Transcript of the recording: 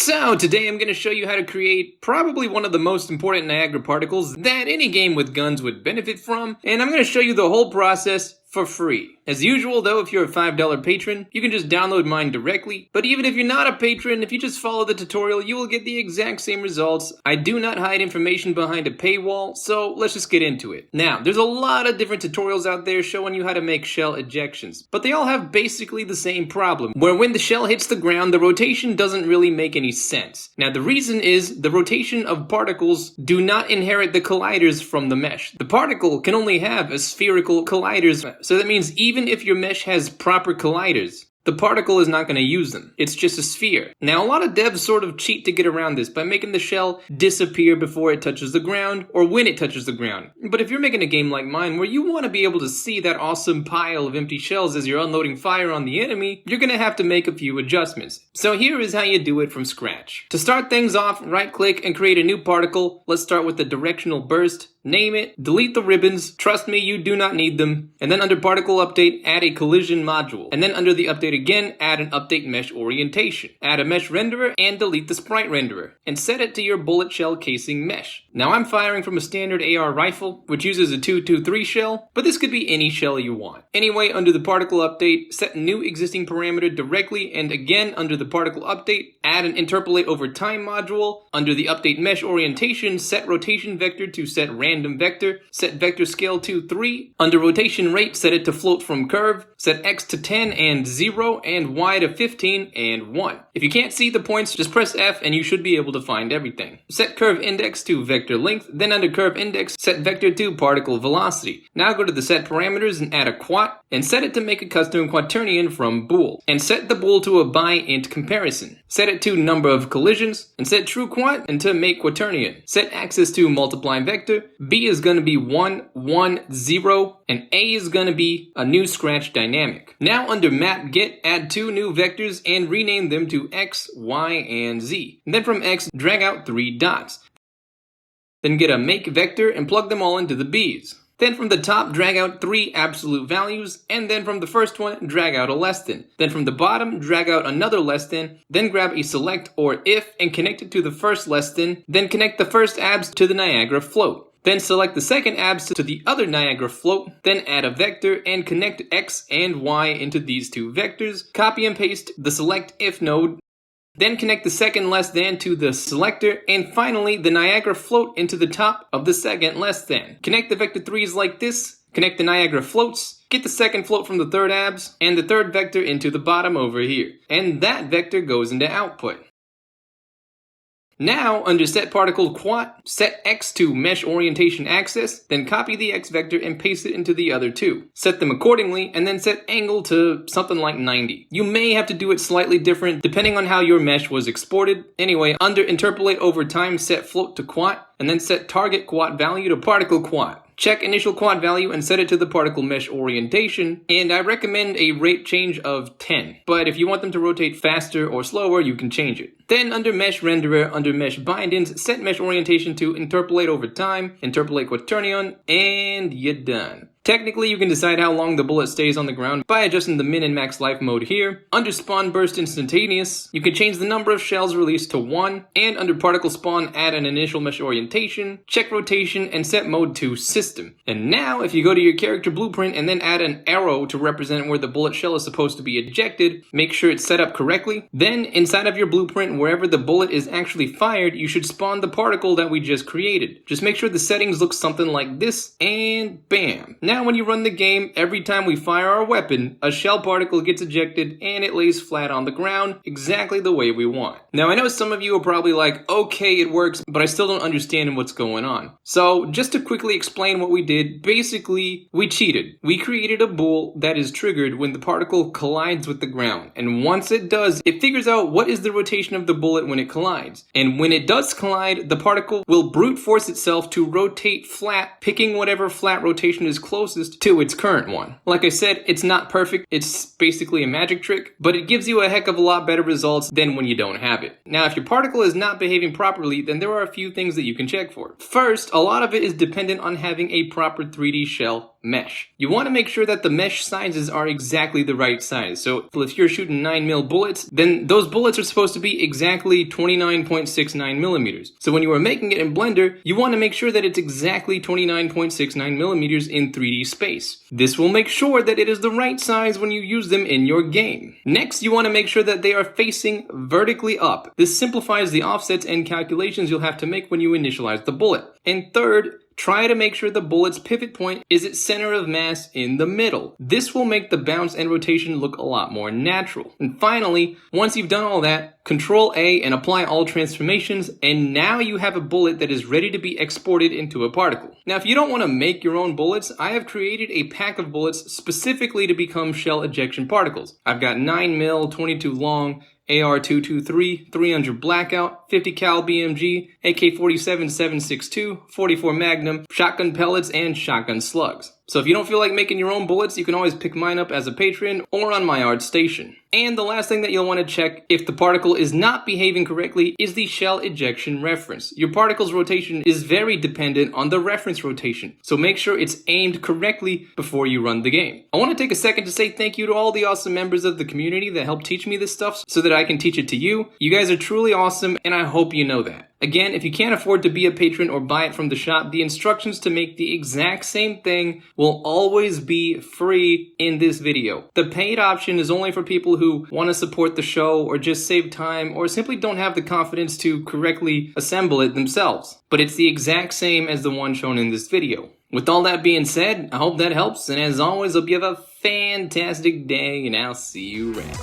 So today I'm going to show you how to create probably one of the most important Niagara particles that any game with guns would benefit from, and I'm going to show you the whole process for free. As usual though, if you're a $5 patron, you can just download mine directly, but even if you're not a patron, if you just follow the tutorial, you will get the exact same results. I do not hide information behind a paywall, so let's just get into it. Now, there's a lot of different tutorials out there showing you how to make shell ejections, but they all have basically the same problem, where when the shell hits the ground, the rotation doesn't really make any sense. Now, the reason is the rotation of particles do not inherit the colliders from the mesh. The particle can only have a spherical colliders, so that means even if your mesh has proper colliders, the particle is not going to use them. It's just a sphere. Now, a lot of devs sort of cheat to get around this by making the shell disappear before it touches the ground or when it touches the ground. But if you're making a game like mine where you want to be able to see that awesome pile of empty shells as you're unloading fire on the enemy, you're going to have to make a few adjustments. So here is how you do it from scratch. To start things off, right click and create a new particle. Let's start with the directional burst. Name it, delete the ribbons, trust me, you do not need them, and then under particle update, add a collision module, and then under the update again, add an update mesh orientation, add a mesh renderer, and delete the sprite renderer, and set it to your bullet shell casing mesh. Now I'm firing from a standard AR rifle, which uses a 223 shell, but this could be any shell you want. Anyway, under the particle update, set new existing parameter directly, and again, under the particle update, add an interpolate over time module. Under the update mesh orientation, set rotation vector to set random vector, set vector scale to 3. Under rotation rate, set it to float from curve, set X to 10 and 0, and Y to 15 and 1. If you can't see the points, just press F and you should be able to find everything. Set curve index to vector length, then under curve index, set vector to particle velocity. Now go to the set parameters and add a quat, and set it to make a custom quaternion from bool. And set the bool to a bi-int comparison. Set it to number of collisions, and set true quat and to make quaternion. Set axis to multiply vector, B is going to be 1, 1, 0, and A is going to be a new scratch dynamic. Now under map get, add 2 new vectors and rename them to X, Y, and Z. And then from X, drag out 3 dots. Then get a make vector and plug them all into the B's. Then from the top, drag out 3 absolute values, and then from the first one, drag out a less than. Then from the bottom, drag out another less than, then grab a select or if and connect it to the first less than, then connect the first abs to the Niagara float. Then select the second abs to the other Niagara float, then add a vector and connect X and Y into these 2 vectors, copy and paste the select if node, then connect the second less than to the selector, and finally the Niagara float into the top of the second less than. Connect the vector 3s like this, connect the Niagara floats, get the second float from the third abs, and the third vector into the bottom over here. And that vector goes into output. Now, under set particle quat, set X to mesh orientation axis, then copy the X vector and paste it into the other 2. Set them accordingly, and then set angle to something like 90. You may have to do it slightly different depending on how your mesh was exported. Anyway, under interpolate over time, set float to quat, and then set target quat value to particle quat. Check initial quad value and set it to the particle mesh orientation, and I recommend a rate change of 10. But if you want them to rotate faster or slower, you can change it. Then under mesh renderer, under mesh bindings, set mesh orientation to interpolate over time, interpolate quaternion, and you're done. Technically, you can decide how long the bullet stays on the ground by adjusting the min and max life mode here. Under spawn burst instantaneous, you can change the number of shells released to 1, and under particle spawn, add an initial mesh orientation, check rotation, and set mode to system. And now, if you go to your character blueprint and then add an arrow to represent where the bullet shell is supposed to be ejected, make sure it's set up correctly. Then, inside of your blueprint, wherever the bullet is actually fired, you should spawn the particle that we just created. Just make sure the settings look something like this, and bam! Now when you run the game, every time we fire our weapon, a shell particle gets ejected and it lays flat on the ground, exactly the way we want. Now I know some of you are probably like, okay, it works, but I still don't understand what's going on. So just to quickly explain what we did, basically, we cheated. We created a bool that is triggered when the particle collides with the ground. And once it does, it figures out what is the rotation of the bullet when it collides. And when it does collide, the particle will brute force itself to rotate flat, picking whatever flat rotation is closest to its current one. Like I said, it's not perfect, it's basically a magic trick, but it gives you a heck of a lot better results than when you don't have it. Now, if your particle is not behaving properly, then there are a few things that you can check for. First, a lot of it is dependent on having a proper 3D shell mesh. You want to make sure that the mesh sizes are exactly the right size. So if you're shooting 9mm bullets, then those bullets are supposed to be exactly 29.69 millimeters. So when you are making it in Blender, you want to make sure that it's exactly 29.69 millimeters in 3D space. This will make sure that it is the right size when you use them in your game. Next, you want to make sure that they are facing vertically up. This simplifies the offsets and calculations you'll have to make when you initialize the bullet. And third, try to make sure the bullet's pivot point is its center of mass in the middle. This will make the bounce and rotation look a lot more natural. And finally, once you've done all that, Control A and apply all transformations, and now you have a bullet that is ready to be exported into a particle. Now, if you don't want to make your own bullets, I have created a pack of bullets specifically to become shell ejection particles. I've got 9mm, 22 long, AR-223, 300 blackout, 50 cal BMG, AK-47 7.62, 44 Magnum, shotgun pellets, and shotgun slugs. So if you don't feel like making your own bullets, you can always pick mine up as a patron or on my art station. And the last thing that you'll want to check if the particle is not behaving correctly is the shell ejection reference. Your particle's rotation is very dependent on the reference rotation, so make sure it's aimed correctly before you run the game. I want to take a second to say thank you to all the awesome members of the community that helped teach me this stuff so that I can teach it to you. You guys are truly awesome, and I hope you know that. Again, if you can't afford to be a patron or buy it from the shop, the instructions to make the exact same thing will always be free in this video. The paid option is only for people who want to support the show or just save time or simply don't have the confidence to correctly assemble it themselves. But it's the exact same as the one shown in this video. With all that being said, I hope that helps, and as always, hope you have a fantastic day, and I'll see you around.